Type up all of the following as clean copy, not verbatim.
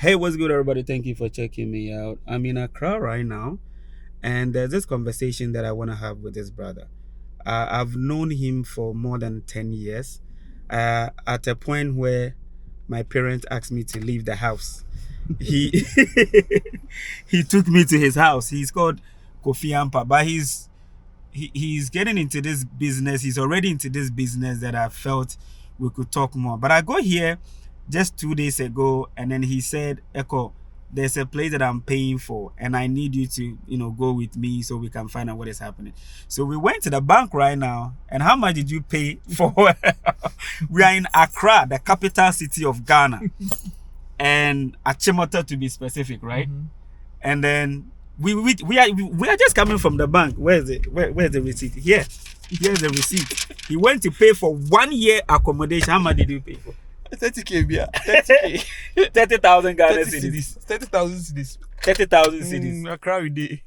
Hey, what's good, everybody? Thank you for checking me out. I'm in Accra right now, and there's this conversation that I want to have with this brother. I've known him for more than 10 years, at a point where my parents asked me to leave the house. He he took me to his house. He's called Kofa, but he's getting into this business. He's already into this business that I felt we could talk more. But I got here just 2 days ago, and then he said, Ekow, there's a place that I'm paying for, and I need you to, go with me so we can find out what is happening. So we went to the bank right now. And how much did you pay for? We are in Accra, the capital city of Ghana, and Achimota to be specific, right? Mm-hmm. And then we are just coming from the bank. Where's the receipt? Here's the receipt. He went to pay for 1 year accommodation. How much did you pay for? 30K, yeah. 30K. 30,000 Ghana cedis. 30,000 cedis. 30,000 cedis. Accra with day.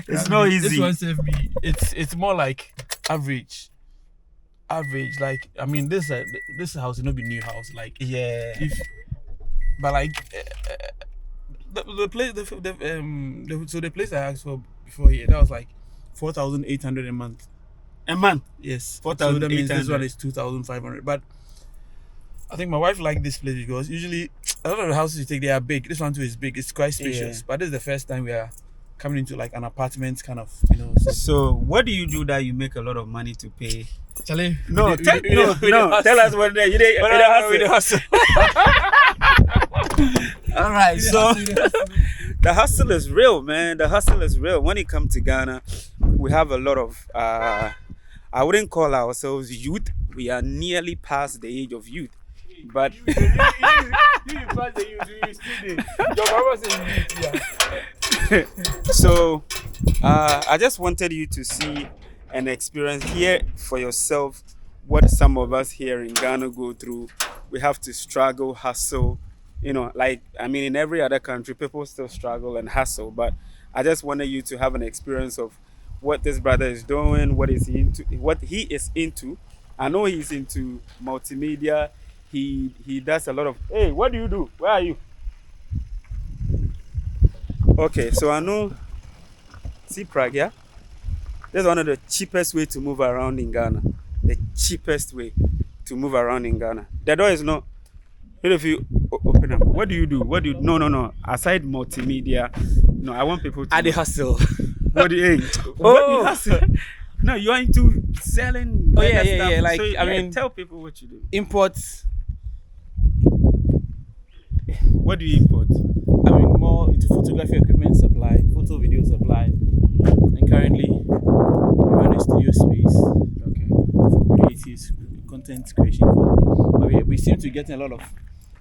It's not easy. This one save me. It's more like average. Like, I mean, this house will not be new house. Like, yeah. But like the place, so the place I asked for before here, that was like 4,800 a month. A month? Yes. 4,800. So that means this one is 2,500. But I think my wife liked this place because usually a lot of the houses you take, they are big. This one too is big. It's quite spacious. Yeah. But this is the first time we are coming into like an apartment kind of, So what do you do that you make a lot of money to pay? Charlie, tell us what you did. Hustle. All right, so the hustle is real, man. The hustle is real. When it comes to Ghana, we have a lot of I wouldn't call ourselves youth. We are nearly past the age of youth. But you pass the youth, you still your mama says youth, yeah. So I just wanted you to see and experience here for yourself what some of us here in Ghana go through. We have to struggle, hustle. In every other country, people still struggle and hustle. But I just wanted you to have an experience of what this brother is doing, what he is into. I know he's into multimedia. He does a lot of. Hey, what do you do? Where are you? Okay, so I know. See Prague, yeah? That's one of the cheapest way to move around in Ghana. The cheapest way to move around in Ghana. The door is not. If you open up, what do you do? No. Aside multimedia, no, I want people to. At the hustle. What do you? What do you hustle? No, you are into selling. Oh yeah. Like, so, tell people what you do. Imports. What do you import? More into photography equipment supply, photo video supply, and currently we run a studio space. Okay. For creative content creation. But we seem to get a lot of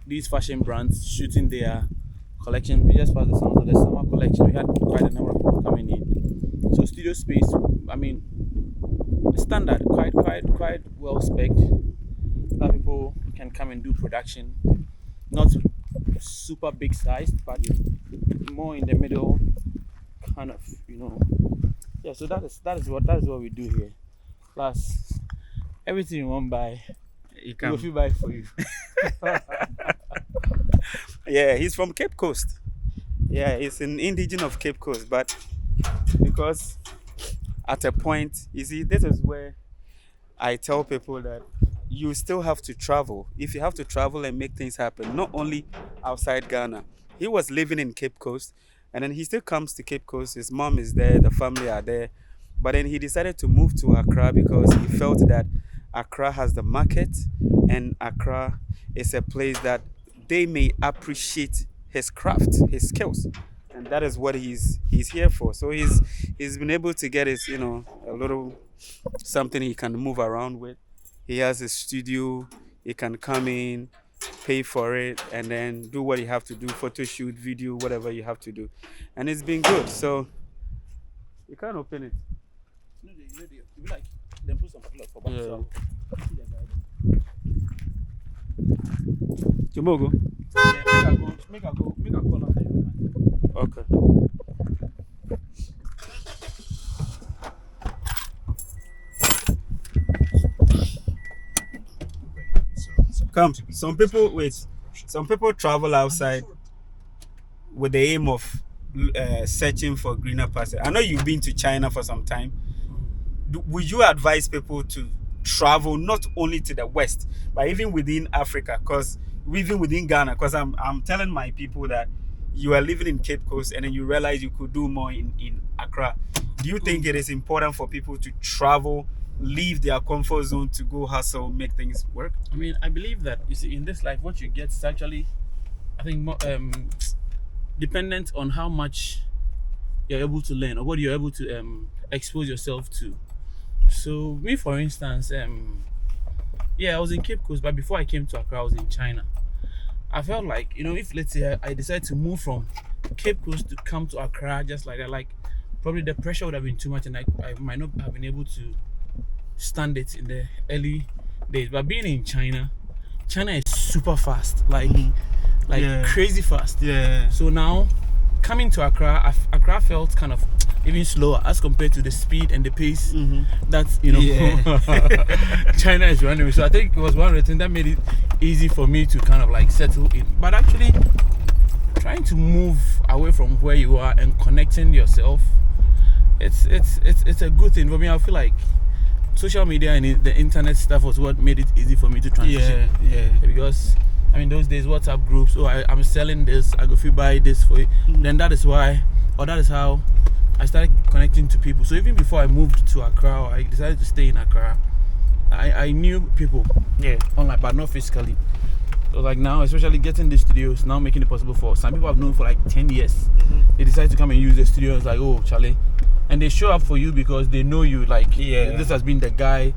these fashion brands shooting their collection. We just passed the summer collection. We had quite a number of people coming in. So studio space, standard, quite well spec'd. That people can come and do production. Not super big sized, but more in the middle, kind of, Yeah, so that is what we do here. Plus, everything you want buy, if you buy for you. Yeah, he's from Cape Coast. Yeah, he's an indigenous of Cape Coast, but because at a point, you see, this is where I tell people that you still have to travel. If you have to travel and make things happen, not only outside Ghana. He was living in Cape Coast, and then he still comes to Cape Coast. His mom is there, the family are there. But then he decided to move to Accra because he felt that Accra has the market, and Accra is a place that they may appreciate his craft, his skills. And that is what he's here for. So he's been able to get his, a little something he can move around with. He has a studio, he can come in, pay for it, and then do what you have to do, photo shoot, video, whatever you have to do. And it's been good. So you can't open it. You like then put some clothes for back. Yeah. Tomorrow. Yeah, make a call on there. Okay. Come. Some people wait. some people travel outside with the aim of searching for greener pastures. I know you've been to China for some time. Would you advise people to travel not only to the west, but even within Africa, because even within Ghana? Because I'm telling my people that you are living in Cape Coast and then you realize you could do more in Accra. Do you think it is important for people to travel, leave their comfort zone to go hustle, make things work? I mean, I believe that you see in this life, what you get is actually, I think, more, dependent on how much you're able to learn or what you're able to expose yourself to. So me, for instance, yeah, I was in Cape Coast, but before I came to Accra, I was in China. I felt like, if let's say I decide to move from Cape Coast to come to Accra just like that, like probably the pressure would have been too much, and I might not have been able to stand it in the early days. But being in China, China is super fast, like Yeah. crazy fast. Yeah. So now coming to Accra, Accra felt kind of even slower as compared to the speed and the pace that Yeah. China is running with. So I think it was one of the things that made it easy for me to kind of like settle in. But actually, trying to move away from where you are and connecting yourself, it's a good thing for me. I feel like social media and the internet stuff was what made it easy for me to transition. Yeah. Because I mean, those days WhatsApp groups. Oh, I'm selling this. I go if you buy this for you. Then that is why, or that is how I started connecting to people. So even before I moved to Accra, or I decided to stay in Accra, I knew people online, but not physically. So like now, especially getting the studios, now making it possible for some people I've known for like 10 years. They decide to come and use the studio. It's like, oh, Charlie. And they show up for you because they know you. Like, this has been the guy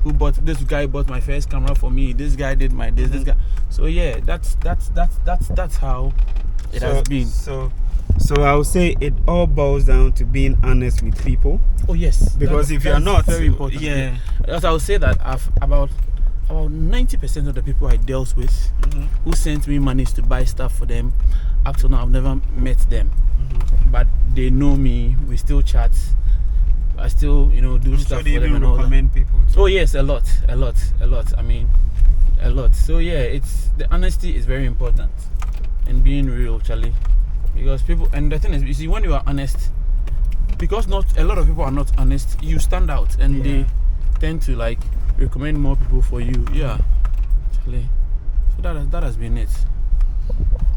who bought, this guy bought my first camera for me. This guy did my this guy. So yeah, that's how it has been. So I would say it all boils down to being honest with people. Oh yes, Because if you're not, very important. Yeah. As I would say that about 90% of the people I dealt with who sent me money to buy stuff for them, up to now I've never met them. But they know me, we still chat. I still, do stuff for them and all that. People too. Oh yes, a lot. I mean, a lot. So yeah, it's the honesty is very important, and being real, Charlie. Because people, and the thing is, you see, when you are honest, because not a lot of people are not honest, you stand out, and they tend to like recommend more people for you. Yeah, Charlie. So that has been it.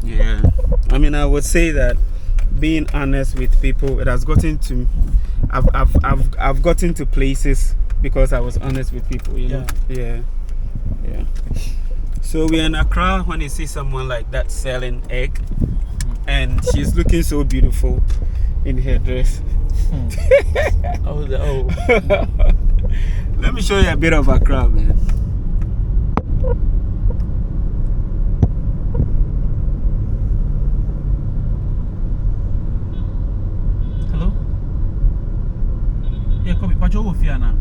Yeah. I mean, I would say that being honest with people, it has gotten to, I've gotten to places because I was honest with people, Yeah. So we're in Accra when you see someone like that selling egg, and she's looking so beautiful in her dress. Let me show you a bit of Accra, man. Hello? Yeah, come but you're Fiana.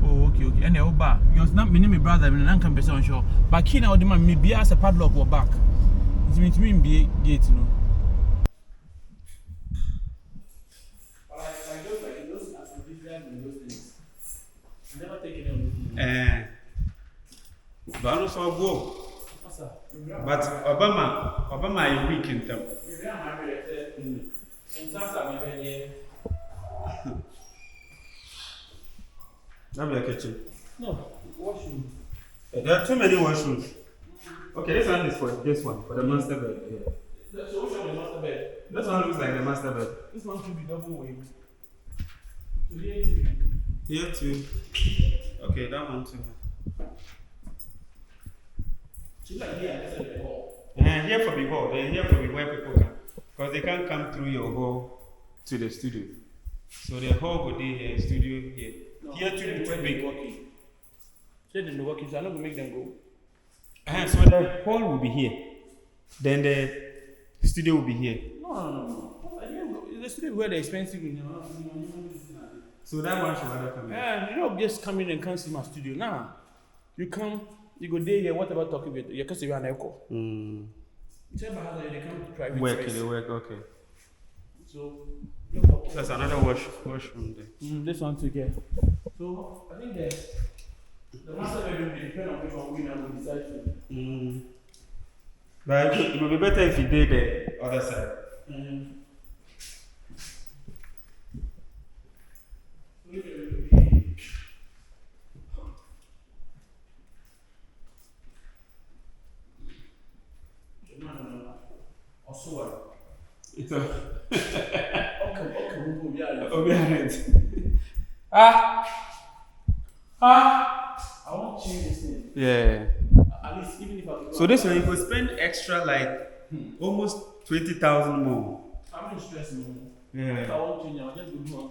Oh, okay. And you're back. You're not meaning my brother, and I can't be so sure. But Kina or the man, maybe as a padlock or back. It means me be gate, Never taken anything. But also go. But Obama is weak in them. That'll be a kitchen. No, washroom. There are too many washrooms. Okay, this one is for this one, for the master bed. Yeah. So which one is master bed? This one looks like the master bed. This one should be double wing. Here too. Okay, that one too. She's like here, that's like the hall. Here for the hall. Then here for the where people come, because they can't come through your hall to the studio. So the hall will be here, studio here. No, here too big. Working. So they're working, so I'm not gonna make them go. So the hall will be here. Then the studio will be here. No. The studio where the expensive, So that one should rather come in. Yeah, you don't just come in and can't see my studio. Nah. You come, you go there here, whatever talking with you, because you're an Ekow. Tell my husband they come to private Work, okay. So, that's another washroom there. this one too, yeah. So, I think The master bedroom will depend on which one we now decide to. Mm. But it would be better if you did the other side. Mm. Also, what? It's a Okay, we'll be out. obvious. I want to change this thing. Yeah. At least, even if I So this one you could spend extra like almost 20,000 more. I'm not stressing me. If I Yeah. want to change, I'll just go do one.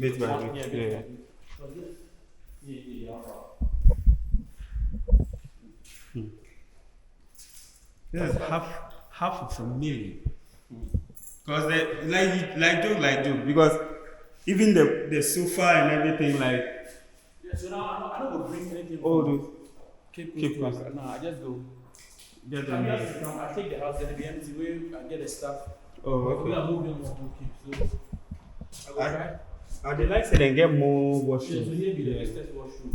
Bit by Yeah, bit. bit Yeah. by bit. So this, yeah. This is half of a million. Because like joke because even the sofa and everything like Yeah, so now I don't go bring anything. all those Keep keep close close. to Accra. Nah, I just go. Get I'm them. just come. I take the house, then it be empty. Where I get the stuff. Oh, We okay. are moving on to keep. So I go try. I would like to then get more Yeah, washroom. so here be the external washroom.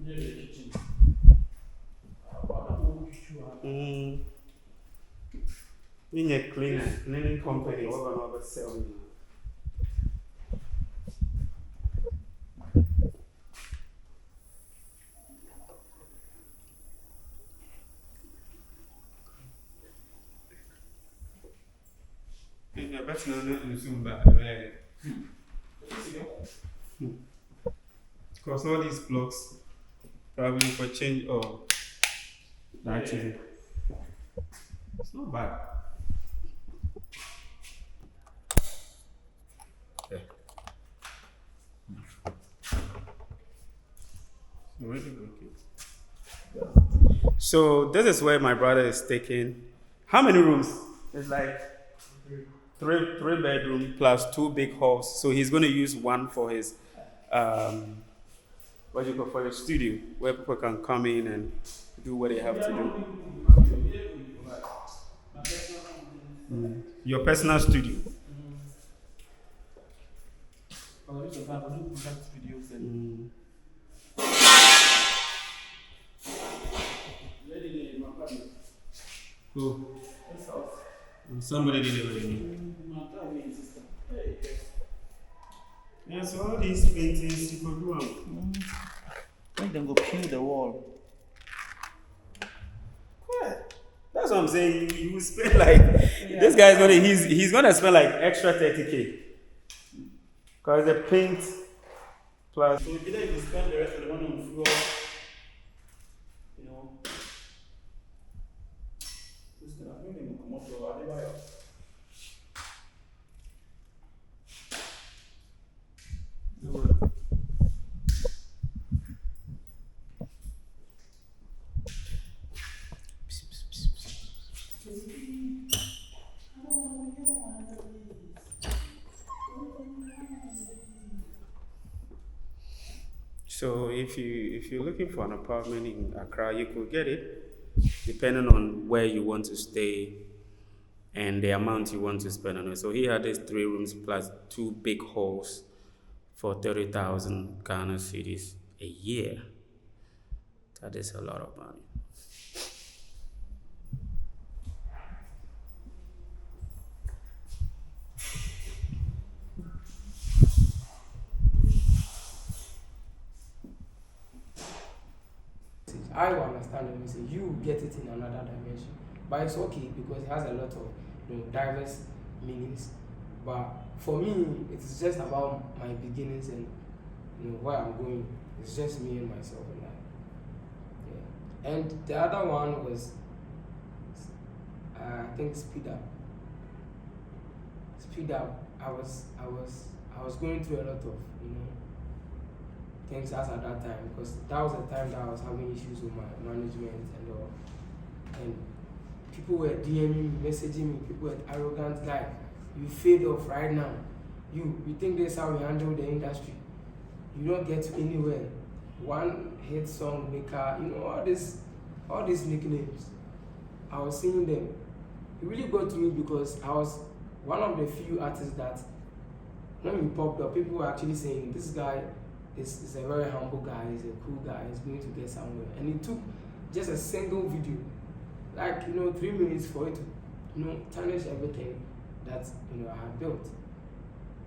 Here be the kitchen. Mm. In a cleaning company, what gonna sell you? Yeah, that's not soon bad. Because all these blocks probably for change or actually it's not bad. Yeah. Really okay. So this is where my brother is taking. How many rooms? It's like three bedroom plus two big halls. So he's going to use one for his what do you call for your studio where people can come in and do what they have to do. Your personal studio. Videos and Cool. Somebody did it with me. Yeah, so all these paintings you could do them. Make them go peel the wall. That's what I'm saying. You will spend like this guy's gonna he's gonna spend like extra 30K. Cause the paint plus So either you spend the rest of the money on the floor, you know. This thing, I think they will come up to our buy. so if you're looking for an apartment in Accra, you could get it, depending on where you want to stay and the amount you want to spend on it. So he had these 3 rooms plus 2 big halls for 30,000 Ghana cedis a year. That is a lot of money. I will understand the message. You get it in another dimension, but it's okay because it has a lot of diverse meanings. But for me, it's just about my beginnings and where I'm going. It's just me and myself and I. Yeah. And the other one was, I think, speed up. Speed up. I was going through a lot of things as at that time because that was the time that I was having issues with my management and all. And people were DMing me, messaging me, people were arrogant guy. You failed off right now. You think this is how we handle the industry. You don't get anywhere. One hit song maker, all these nicknames. I was seeing them. It really got to me because I was one of the few artists that when we popped up, people were actually saying this guy is a very humble guy. He's a cool guy. He's going to get somewhere. And it took just a single video, like 3 minutes for it to tarnish everything that I had built.